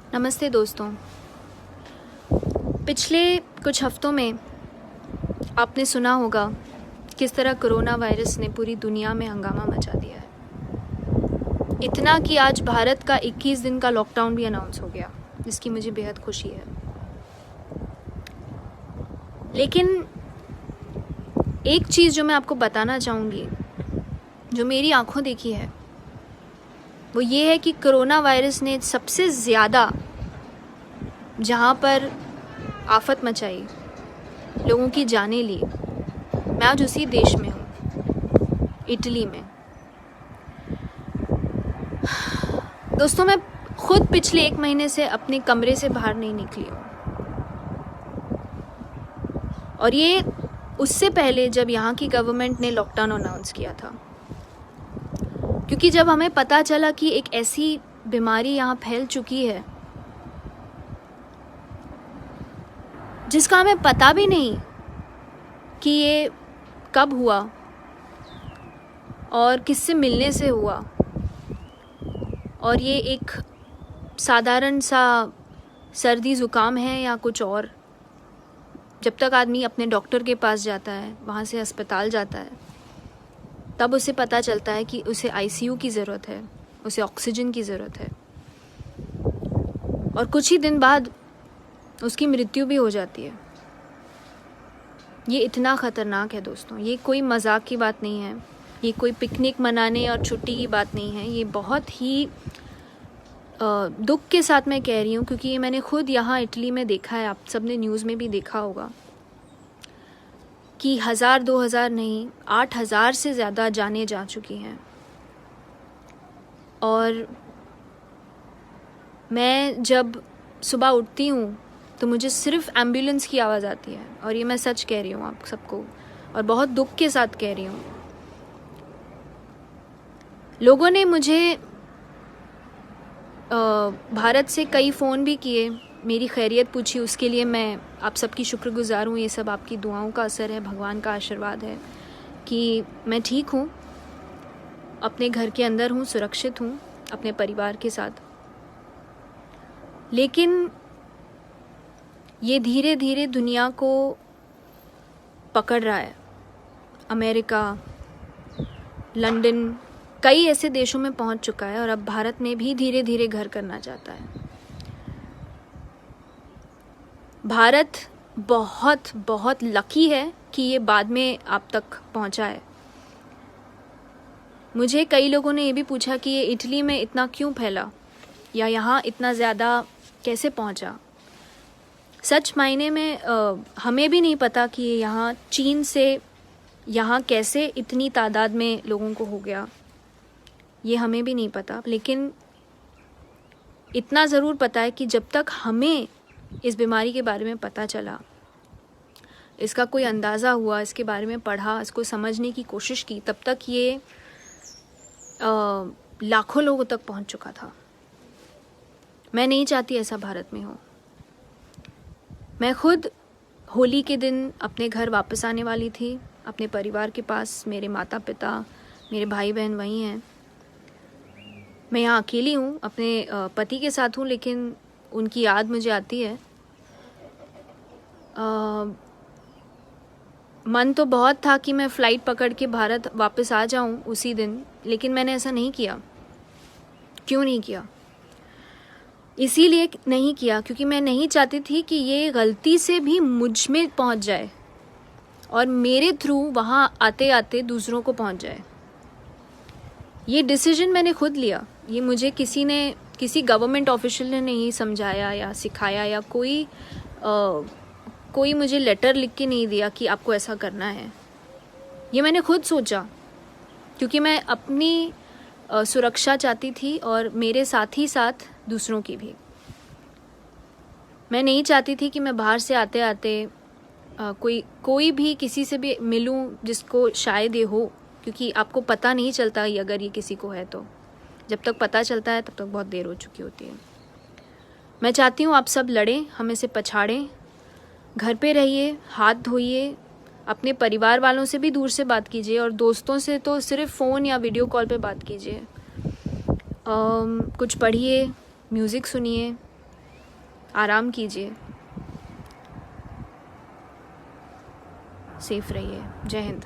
नमस्ते दोस्तों। पिछले कुछ हफ्तों में आपने सुना होगा किस तरह कोरोना वायरस ने पूरी दुनिया में हंगामा मचा दिया है। इतना कि आज भारत का 21 दिन का लॉकडाउन भी अनाउंस हो गया, जिसकी मुझे बेहद खुशी है। लेकिन एक चीज़ जो मैं आपको बताना चाहूँगी, जो मेरी आंखों देखी है, वो ये है कि कोरोना वायरस ने सबसे ज़्यादा जहाँ पर आफत मचाई, लोगों की जानें ली, मैं आज उसी देश में हूँ, इटली में। दोस्तों, मैं खुद पिछले 1 महीने से अपने कमरे से बाहर नहीं निकली हूँ, और ये उससे पहले जब यहाँ की गवर्नमेंट ने लॉकडाउन अनाउंस किया था। क्योंकि जब हमें पता चला कि एक ऐसी बीमारी यहाँ फैल चुकी है जिसका हमें पता भी नहीं कि ये कब हुआ और किससे मिलने से हुआ, और ये एक साधारण सा सर्दी ज़ुकाम है या कुछ और, जब तक आदमी अपने डॉक्टर के पास जाता है, वहाँ से अस्पताल जाता है, तब उसे पता चलता है कि उसे आईसीयू की ज़रूरत है, उसे ऑक्सीजन की ज़रूरत है, और कुछ ही दिन बाद उसकी मृत्यु भी हो जाती है। ये इतना ख़तरनाक है दोस्तों। ये कोई मजाक की बात नहीं है, ये कोई पिकनिक मनाने और छुट्टी की बात नहीं है। ये बहुत ही दुख के साथ मैं कह रही हूँ, क्योंकि ये मैंने खुद यहाँ इटली में देखा है। आप सबने न्यूज़ में भी देखा होगा कि 1000-2000 नहीं, 8000 से ज़्यादा जानें जा चुकी हैं। और मैं जब सुबह उठती हूँ तो मुझे सिर्फ एम्बुलेंस की आवाज़ आती है, और ये मैं सच कह रही हूँ आप सबको, और बहुत दुख के साथ कह रही हूँ। लोगों ने मुझे भारत से कई फ़ोन भी किए, मेरी खैरियत पूछी, उसके लिए मैं आप सबकी शुक्रगुज़ार हूँ। ये सब आपकी दुआओं का असर है, भगवान का आशीर्वाद है कि मैं ठीक हूँ, अपने घर के अंदर हूँ, सुरक्षित हूँ अपने परिवार के साथ। लेकिन ये धीरे धीरे दुनिया को पकड़ रहा है। अमेरिका, लंदन, कई ऐसे देशों में पहुंच चुका है, और अब भारत में भी धीरे धीरे घर करना चाहता है। भारत बहुत बहुत लकी है कि ये बाद में आप तक पहुंचा है। मुझे कई लोगों ने ये भी पूछा कि ये इटली में इतना क्यों फैला, या यहाँ इतना ज़्यादा कैसे पहुंचा। सच मायने में हमें भी नहीं पता कि ये यहाँ चीन से यहाँ कैसे इतनी तादाद में लोगों को हो गया, ये हमें भी नहीं पता। लेकिन इतना ज़रूर पता है कि जब तक हमें इस बीमारी के बारे में पता चला, इसका कोई अंदाज़ा हुआ, इसके बारे में पढ़ा, इसको समझने की कोशिश की, तब तक ये लाखों लोगों तक पहुंच चुका था। मैं नहीं चाहती ऐसा भारत में हो। मैं खुद होली के दिन अपने घर वापस आने वाली थी, अपने परिवार के पास। मेरे माता पिता, मेरे भाई बहन वहीं हैं। मैं यहाँ अकेली हूँ, अपने पति के साथ हूँ, लेकिन उनकी याद मुझे आती है। मन तो बहुत था कि मैं फ़्लाइट पकड़ के भारत वापस आ जाऊँ उसी दिन, लेकिन मैंने ऐसा नहीं किया। क्यों नहीं किया? इसीलिए नहीं किया क्योंकि मैं नहीं चाहती थी कि ये गलती से भी मुझ में पहुंच जाए और मेरे थ्रू वहाँ आते आते दूसरों को पहुंच जाए। ये डिसीजन मैंने खुद लिया। ये मुझे किसी गवर्नमेंट ऑफिशियल ने नहीं समझाया या सिखाया, या कोई मुझे लेटर लिख के नहीं दिया कि आपको ऐसा करना है। ये मैंने खुद सोचा, क्योंकि मैं अपनी सुरक्षा चाहती थी और मेरे साथ ही साथ दूसरों की भी। मैं नहीं चाहती थी कि मैं बाहर से आते आते कोई भी किसी से भी मिलूं जिसको शायद ये हो, क्योंकि आपको पता नहीं चलता अगर ये किसी को है तो। जब तक पता चलता है तब तक बहुत देर हो चुकी होती है। मैं चाहती हूँ आप सब लड़ें, हमें से पछाड़ें, घर पे रहिए, हाथ धोइए, अपने परिवार वालों से भी दूर से बात कीजिए, और दोस्तों से तो सिर्फ फ़ोन या वीडियो कॉल पे बात कीजिए। कुछ पढ़िए, म्यूज़िक सुनिए, आराम कीजिए, सेफ रहिए। जय हिंद।